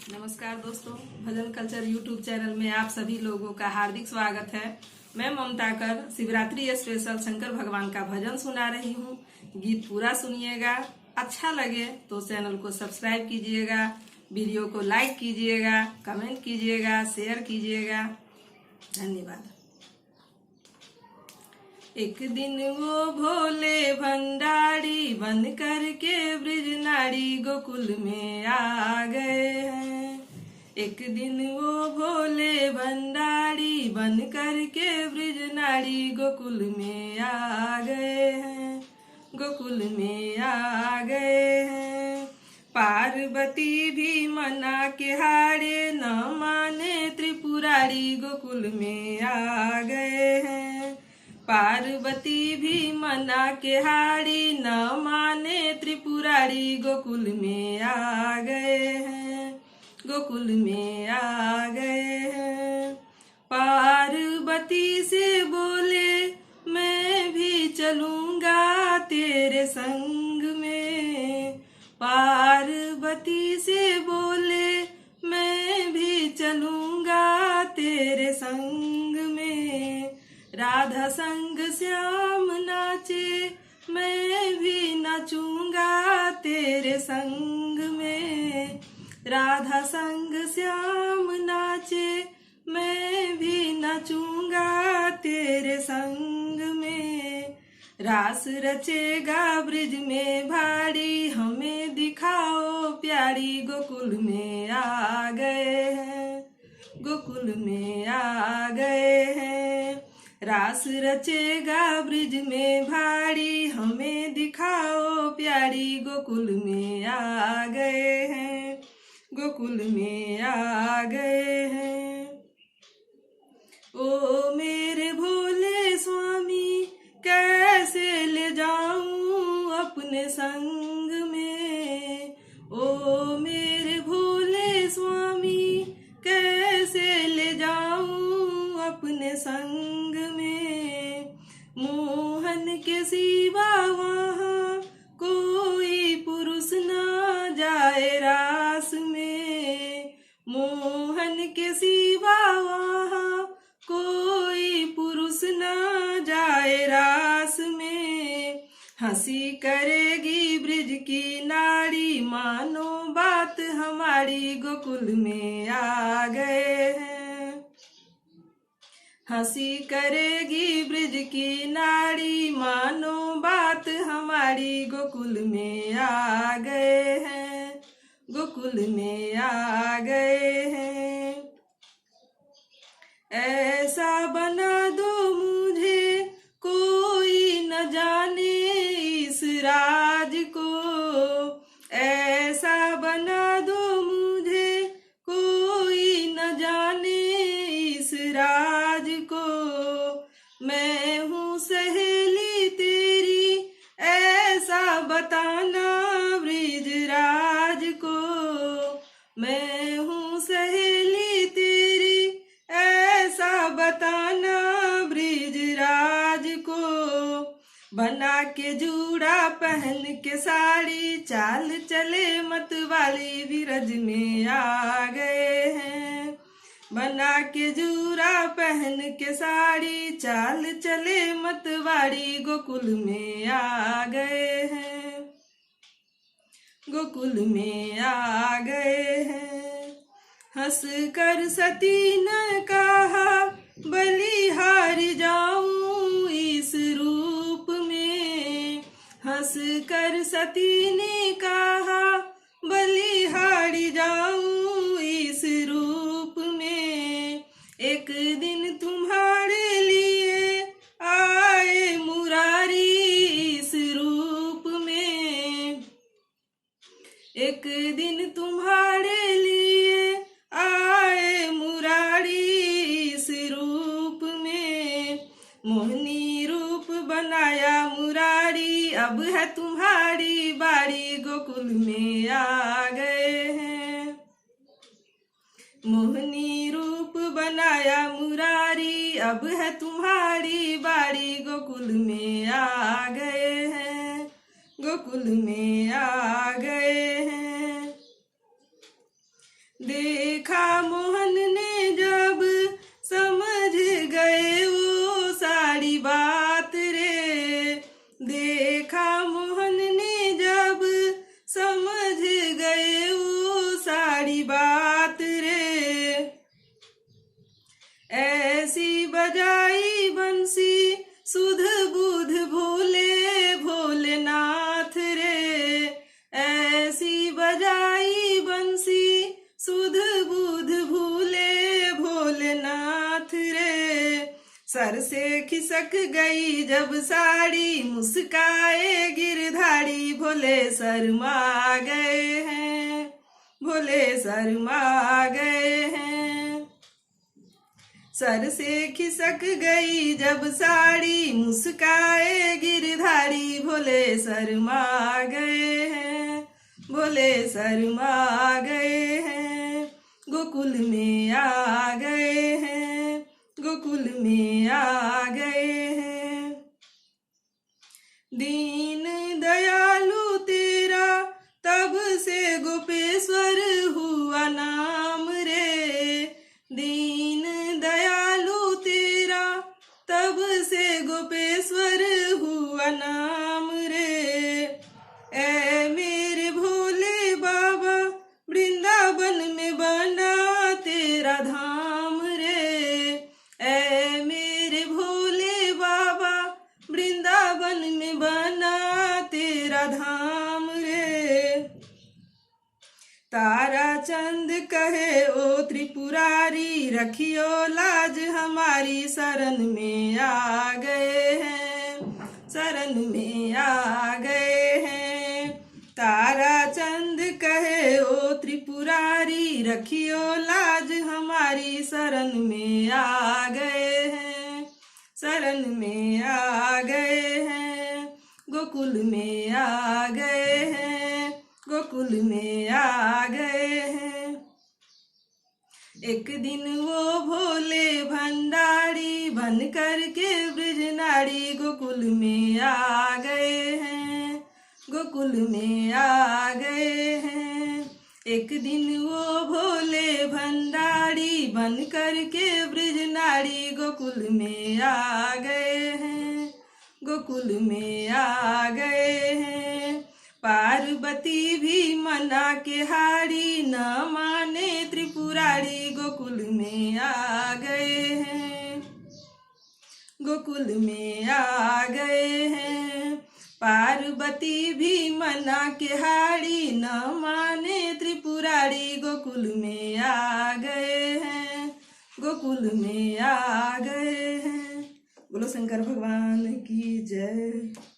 नमस्कार दोस्तों, भजन culture YouTube channel में आप सभी लोगों का हार्दिक स्वागत है। मैं ममता कर शिवरात्रि स्पेशल शंकर भगवान का भजन सुना रही हूँ। गीत पूरा सुनिएगा। अच्छा लगे तो चैनल को सब्सक्राइब कीजिएगा, वीडियो को लाइक कीजिएगा, कमेंट कीजिएगा, शेयर कीजिएगा। धन्यवाद। एक दिन वो भोले भंडारी बन करके ब्रिज नारी गोकुल में आ गए हैं। एक दिन वो भोले भंडारी बन करके ब्रिज नारी गोकुल में आ गए हैं, गोकुल में आ गए हैं। पार्वती भी मना के हारे न माने त्रिपुरारी गोकुल में आ गए हैं। पार्वती भी मना के हारी न माने त्रिपुरारी गोकुल में आ गए हैं, गोकुल में आ गए हैं। पार्वती से बोले मैं भी चलूंगा तेरे संग में। पार्वती से बोले मैं भी चलूंगा तेरे संग में। राधा संग श्याम नाचे मैं भी नाचूंगा तेरे संग में। राधा संग श्याम नाचे मैं भी नाचूंगा तेरे संग में। रास रचेगा ब्रिज में भारी हमें दिखाओ प्यारी गोकुल में आ गए हैं, गोकुल में आ गए हैं। रास रचेगा ब्रिज में भारी हमें दिखाओ प्यारी गोकुल में आ गए हैं, गोकुल में आ गए हैं। ओ मेरे भोले स्वामी कैसे ले जाऊं अपने संग में। ओ मेरे भोले स्वामी कैसे ले जाऊं अपने संग में। मोहन के सिवा वहाँ कोई पुरुष ना जाए रास में। मोहन के सिवा वहाँ कोई पुरुष ना जाए रास में। हंसी करेगी ब्रिज की नारी मानो बात हमारी गोकुल में आ गए हैं। हंसी करेगी ब्रिज की नारी मानो बात हमारी गोकुल में आ गए हैं, गोकुल में आ गए हैं। ऐसा बना दो मुझे कोई न जाने इस राज को। ऐसा बना दो मुझे कोई न जाने इस राज को। मैं हूँ सहेली तेरी ऐसा बताना ब्रिज राज को। मैं हूँ सहेली तेरी ऐसा बताना ब्रिज राज को। बना के जूड़ा पहन के साड़ी चाल चले मत वाली विरज में आ गए हैं। बना के जूड़ा पहन के साड़ी चाल चले मतवाड़ी गोकुल में आ गए हैं, गोकुल में आ गए हैं। हंस कर सती ने कहा बलिहार जाऊं इस रूप में। हंस कर सती ने कहा बलिहार जाऊं इस रूप में। एक दिन तुम्हारे लिए आए मुरारी इस रूप में। एक दिन तुम्हारे लिए आए मुरारी इस रूप में। मोहनी रूप बनाया मुरारी अब है तुम्हारी बारी गोकुल में आ गए हैं। मोहनी रूप बनाया मुरारी अब है तुम्हारी बारी गोकुल में आ गए हैं, गोकुल में आ गए हैं। देखा मोहन ने जब समझ गए वो सारी बात रे। देखा मोहन ने जब समझ गए वो सारी बात रे। ऐसी बजाई बंसी सुध बुध भोले भोलेनाथ रे। ऐसी बजाई बंसी सुध बुध भूले भोलेनाथ रे। सर से खिसक गई जब साड़ी मुस्काए गिरधारी भोले शर्मा गए हैं, भोले शर्मा गए हैं। सर से खिसक गई जब साड़ी मुस्काए गिरधारी भोले शर्मा गए हैं, भोले शर्मा गए हैं। गोकुल में आ गए हैं, गोकुल में आ गए हैं। दीन दयालु तेरा तब से गोपेश्वर हुआ नाम रे। दीन दयालु तेरा तब से गोपेश्वर हुआ नाम रे। ऐ मेरे भोले बाबा वृंदावन में बना तेरा धाम रे। ऐ मेरे भोले बाबा वृंदावन में बना तेरा धाम रे। तारा चंद कहे ओ त्रिपुरारी रखियो लाज हमारी शरण में आ गए हैं, शरण में आ गए हैं। तारा चंद कहे ओ त्रिपुरारी रखियो लाज हमारी शरण में आ गए हैं, शरण में आ गए हैं। गोकुल में आ गए हैं, गोकुल में आ गए हैं। एक दिन वो भोले भंडारी बन करके ब्रजनारी गोकुल में आ गए हैं, गोकुल में आ गए हैं। एक दिन वो भोले भंडारी बन करके ब्रजनारी गोकुल में आ गए हैं, गोकुल में आ गए हैं। पार्वती भी मना के हारी न माने त्रिपुरारी गोकुल में आ गए हैं, गोकुल में आ गए हैं। पार्वती भी मना के हारी न माने त्रिपुरारी गोकुल में आ गए हैं, गोकुल में आ गए हैं। बोलो शंकर भगवान की जय।